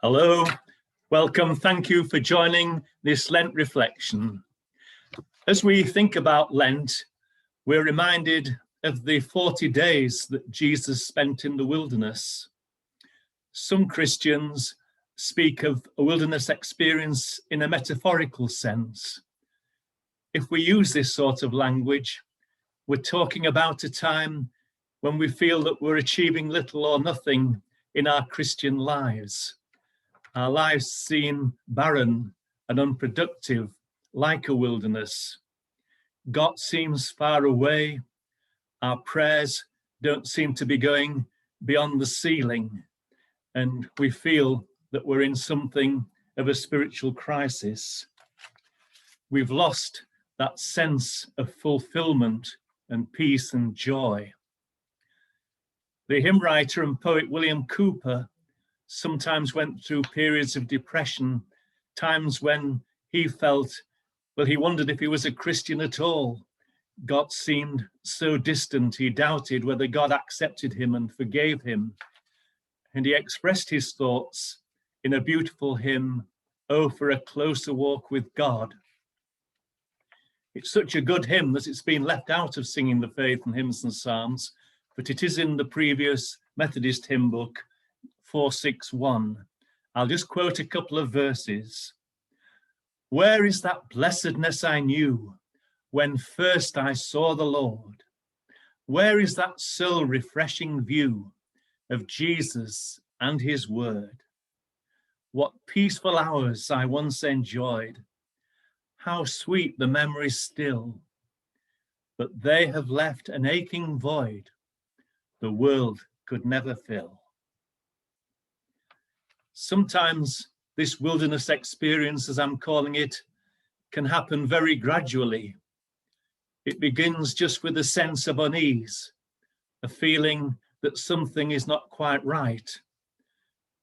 Hello, welcome. Thank you for joining this Lent reflection. As we think about Lent, we're reminded of the 40 days that Jesus spent in the wilderness. Some Christians speak of a wilderness experience in a metaphorical sense. If we use this sort of language, we're talking about a time when we feel that we're achieving little or nothing in our Christian lives. Our lives seem barren and unproductive, like a wilderness. God seems far away. Our prayers don't seem to be going beyond the ceiling, and we feel that we're in something of a spiritual crisis. We've lost that sense of fulfillment and peace and joy. The hymn writer and poet William Cowper sometimes went through periods of depression, times when he felt, well, he wondered if he was a Christian at all. God seemed so distant, he doubted whether God accepted him and forgave him. And he expressed his thoughts in a beautiful hymn, "Oh, for a closer walk with God." It's such a good hymn that it's been left out of singing the faith and hymns and psalms, but it is in the previous Methodist hymn book, 461. I'll just quote a couple of verses. "Where is that blessedness I knew when first I saw the Lord? Where is that soul refreshing view of Jesus and his word? What peaceful hours I once enjoyed, how sweet the memories still, but they have left an aching void the world could never fill." Sometimes this wilderness experience, as I'm calling it, can happen very gradually. It begins just with a sense of unease, a feeling that something is not quite right.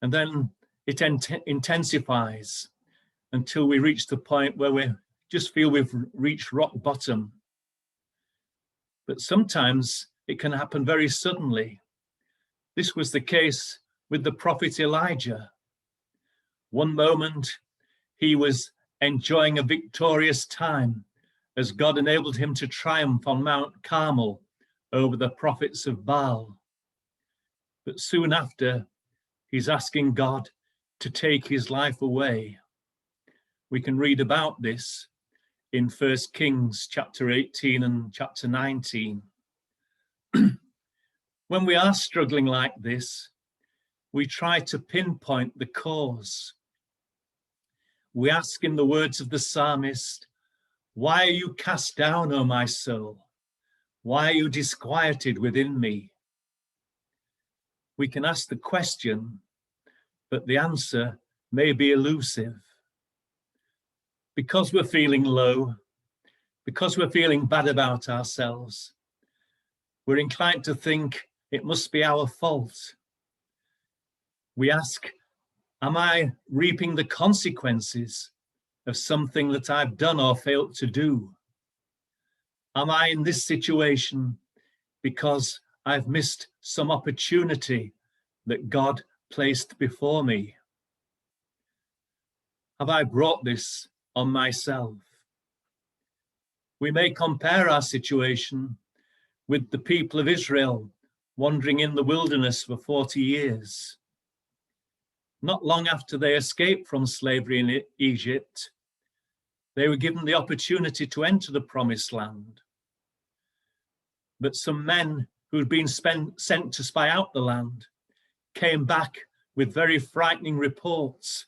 And then it intensifies until we reach the point where we just feel we've reached rock bottom. But sometimes it can happen very suddenly. This was the case with the prophet Elijah. One moment, he was enjoying a victorious time as God enabled him to triumph on Mount Carmel over the prophets of Baal. But soon after, he's asking God to take his life away. We can read about this in 1 Kings chapter 18 and chapter 19. When we are struggling like this, we try to pinpoint the cause. We ask in the words of the psalmist, "Why are you cast down, O my soul? Why are you disquieted within me?" We can ask the question, but the answer may be elusive. Because we're feeling low, because we're feeling bad about ourselves, we're inclined to think it must be our fault. We ask, am I reaping the consequences of something that I've done or failed to do? Am I in this situation because I've missed some opportunity that God placed before me? Have I brought this on myself? We may compare our situation with the people of Israel wandering in the wilderness for 40 years. Not long after they escaped from slavery in Egypt, they were given the opportunity to enter the promised land. But some men who'd been sent to spy out the land came back with very frightening reports.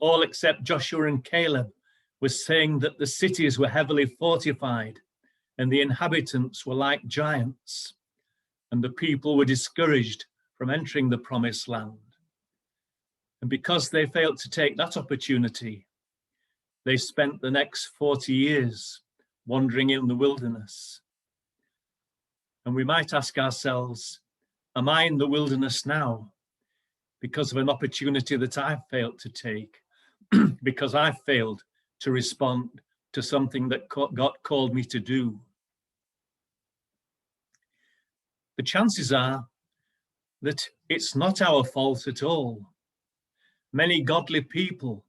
All except Joshua and Caleb were saying that the cities were heavily fortified and the inhabitants were like giants, and the people were discouraged from entering the promised land. And because they failed to take that opportunity, they spent the next 40 years wandering in the wilderness. And we might ask ourselves, am I in the wilderness now because of an opportunity that I failed to take, because I failed to respond to something that God called me to do? The chances are that it's not our fault at all. Many godly people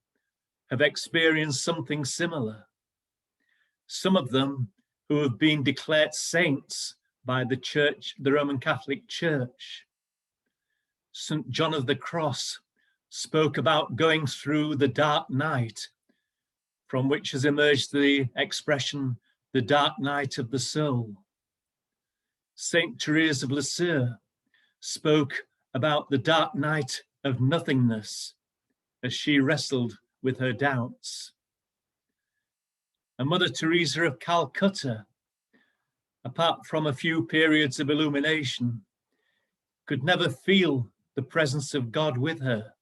have experienced something similar. Some of them who have been declared saints by the Church, the Roman Catholic Church. St. John of the Cross spoke about going through the dark night, from which has emerged the expression, the dark night of the soul. St. Therese of Lisieux spoke about the dark night of nothingness as she wrestled with her doubts. And Mother Teresa of Calcutta, apart from a few periods of illumination, could never feel the presence of God with her.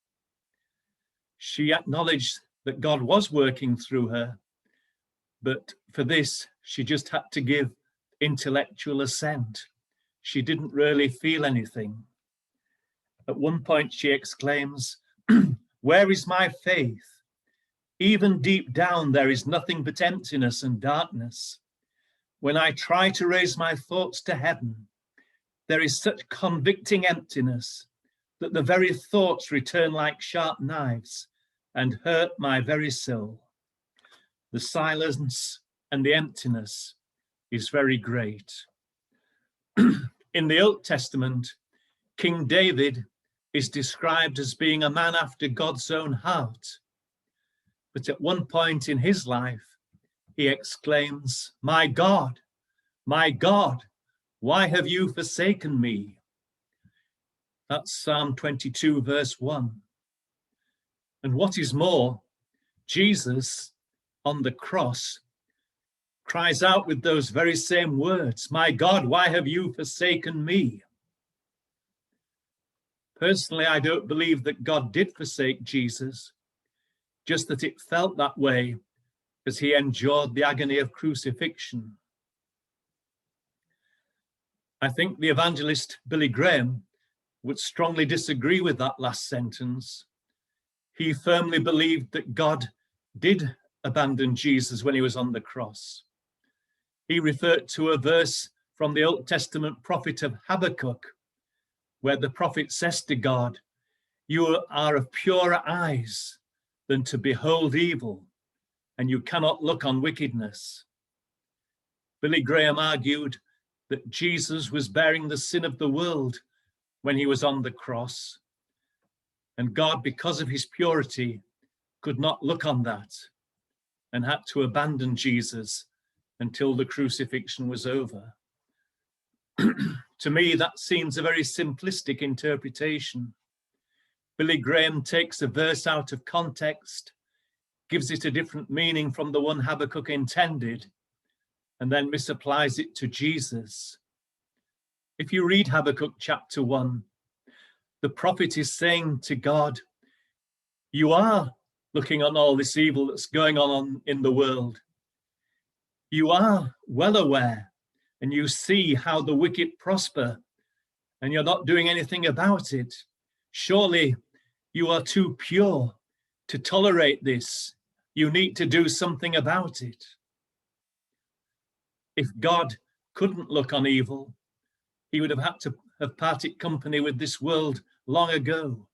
She acknowledged that God was working through her, but for this, she just had to give intellectual assent. She didn't really feel anything. At one point, she exclaims, "Where is my faith? Even deep down, there is nothing but emptiness and darkness. When I try to raise my thoughts to heaven, there is such convicting emptiness that the very thoughts return like sharp knives and hurt my very soul. The silence and the emptiness is very great." In the Old Testament, King David is described as being a man after God's own heart. But at one point in his life, he exclaims, my God, why have you forsaken me?" That's Psalm 22, verse 1. And what is more, Jesus on the cross cries out with those very same words, "My God, why have you forsaken me?" Personally, I don't believe that God did forsake Jesus, just that it felt that way as he endured the agony of crucifixion. I think the evangelist Billy Graham would strongly disagree with that last sentence. He firmly believed that God did abandon Jesus when he was on the cross. He referred to a verse from the Old Testament prophet of Habakkuk, where the prophet says to God, "You are of purer eyes than to behold evil, and you cannot look on wickedness." Billy Graham argued that Jesus was bearing the sin of the world when he was on the cross, and God, because of his purity, could not look on that and had to abandon Jesus until the crucifixion was over. To me, that seems a very simplistic interpretation. Billy Graham takes a verse out of context, gives it a different meaning from the one Habakkuk intended, and then misapplies it to Jesus. If you read Habakkuk chapter 1, the prophet is saying to God, you are looking on all this evil that's going on in the world. You are well aware, and you see how the wicked prosper, and you're not doing anything about it. Surely you are too pure to tolerate this. You need to do something about it. If God couldn't look on evil, he would have had to have parted company with this world long ago.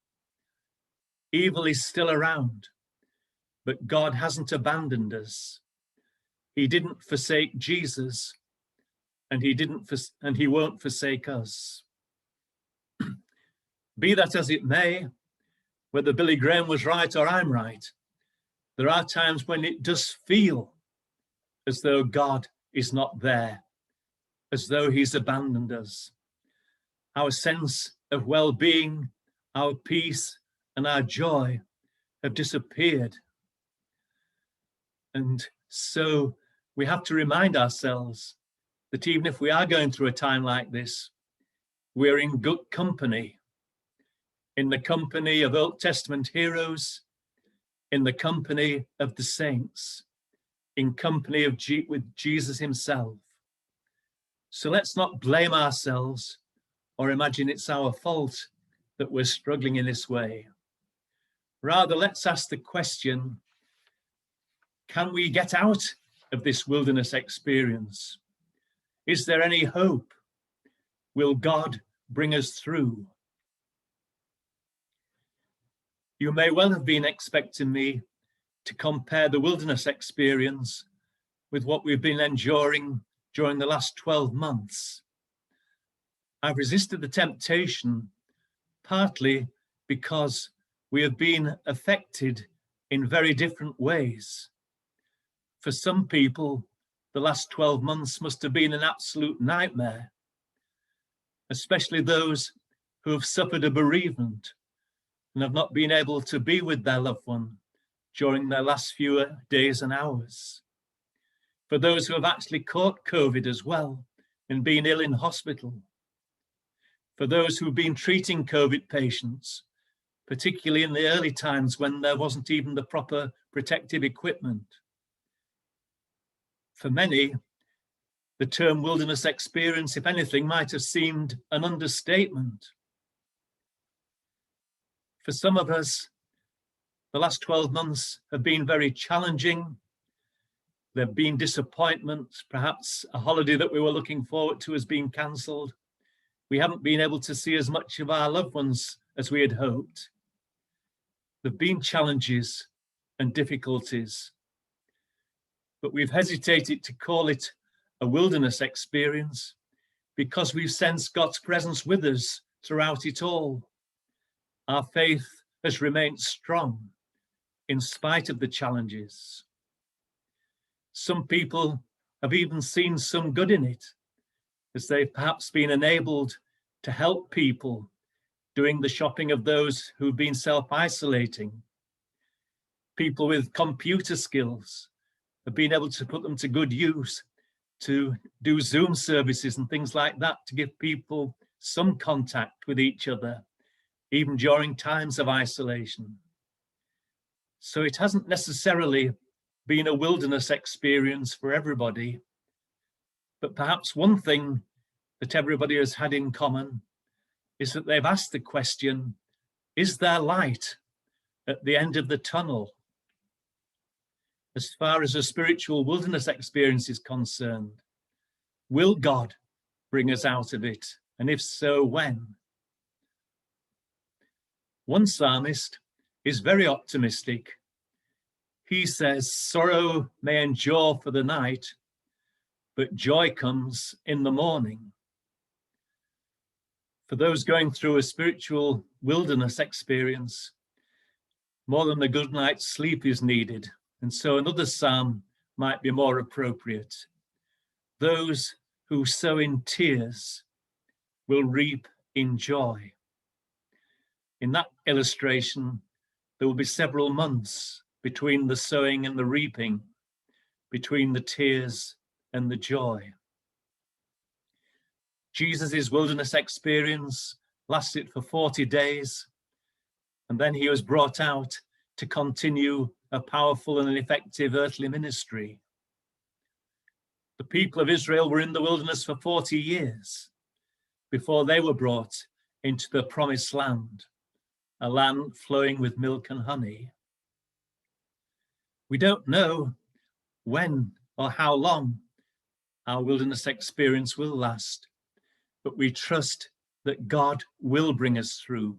Evil is still around, but God hasn't abandoned us. He didn't forsake Jesus, and he won't forsake us. Be that as it may, whether Billy Graham was right or I'm right, there are times when it does feel as though God is not there, as though he's abandoned us. Our sense of well-being, our peace, and our joy have disappeared. And so we have to remind ourselves that even if we are going through a time like this, we're in good company, in the company of Old Testament heroes, in the company of the saints, in company with Jesus himself. So let's not blame ourselves or imagine it's our fault that we're struggling in this way. Rather, let's ask the question, can we get out of this wilderness experience? Is there any hope? Will God bring us through? You may well have been expecting me to compare the wilderness experience with what we've been enduring during the last 12 months. I've resisted the temptation, partly because we have been affected in very different ways. For some people, the last 12 months must have been an absolute nightmare, especially those who have suffered a bereavement and have not been able to be with their loved one during their last few days and hours. For those who have actually caught COVID as well and been ill in hospital. For those who've been treating COVID patients, particularly in the early times when there wasn't even the proper protective equipment. For many, the term wilderness experience, if anything, might have seemed an understatement. For some of us, the last 12 months have been very challenging. There have been disappointments, perhaps a holiday that we were looking forward to has been cancelled. We haven't been able to see as much of our loved ones as we had hoped. There have been challenges and difficulties, but we've hesitated to call it a wilderness experience because we've sensed God's presence with us throughout it all. Our faith has remained strong in spite of the challenges. Some people have even seen some good in it, as they've perhaps been enabled to help people doing the shopping of those who've been self-isolating. People with computer skills have been able to put them to good use to do Zoom services and things like that to give people some contact with each other, even during times of isolation. So it hasn't necessarily been a wilderness experience for everybody, but perhaps one thing that everybody has had in common is that they've asked the question, is there light at the end of the tunnel? As far as a spiritual wilderness experience is concerned, will God bring us out of it? And if so, when? One psalmist is very optimistic. He says, sorrow may endure for the night, but joy comes in the morning. For those going through a spiritual wilderness experience, more than a good night's sleep is needed. And so another psalm might be more appropriate. Those who sow in tears will reap in joy. In that illustration, there will be several months between the sowing and the reaping, between the tears and the joy. Jesus' wilderness experience lasted for 40 days, and then he was brought out to continue a powerful and effective earthly ministry. The people of Israel were in the wilderness for 40 years before they were brought into the promised land, a land flowing with milk and honey. We don't know when or how long our wilderness experience will last, but we trust that God will bring us through,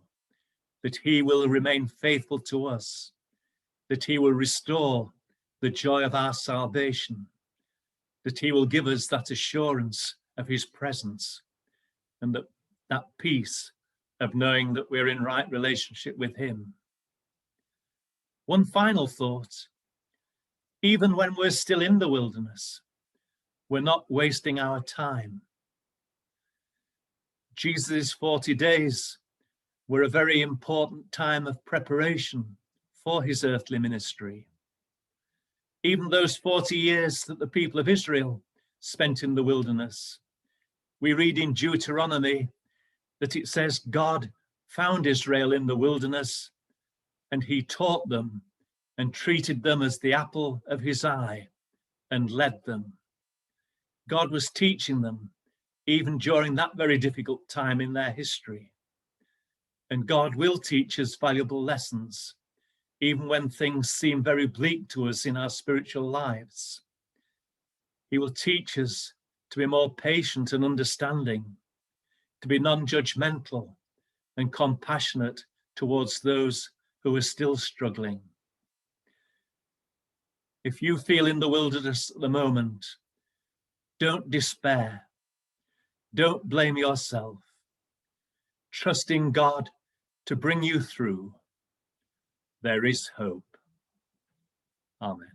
that he will remain faithful to us, that he will restore the joy of our salvation, that he will give us that assurance of his presence and that peace of knowing that we're in right relationship with him. One final thought, even when we're still in the wilderness, we're not wasting our time. Jesus' 40 days were a very important time of preparation for his earthly ministry. Even those 40 years that the people of Israel spent in the wilderness, we read in Deuteronomy that it says God found Israel in the wilderness and he taught them and treated them as the apple of his eye and led them. God was teaching them even during that very difficult time in their history. And God will teach us valuable lessons, even when things seem very bleak to us in our spiritual lives. He will teach us to be more patient and understanding, to be non-judgmental and compassionate towards those who are still struggling. If you feel in the wilderness at the moment, don't despair. Don't blame yourself. Trust in God to bring you through. There is hope. Amen.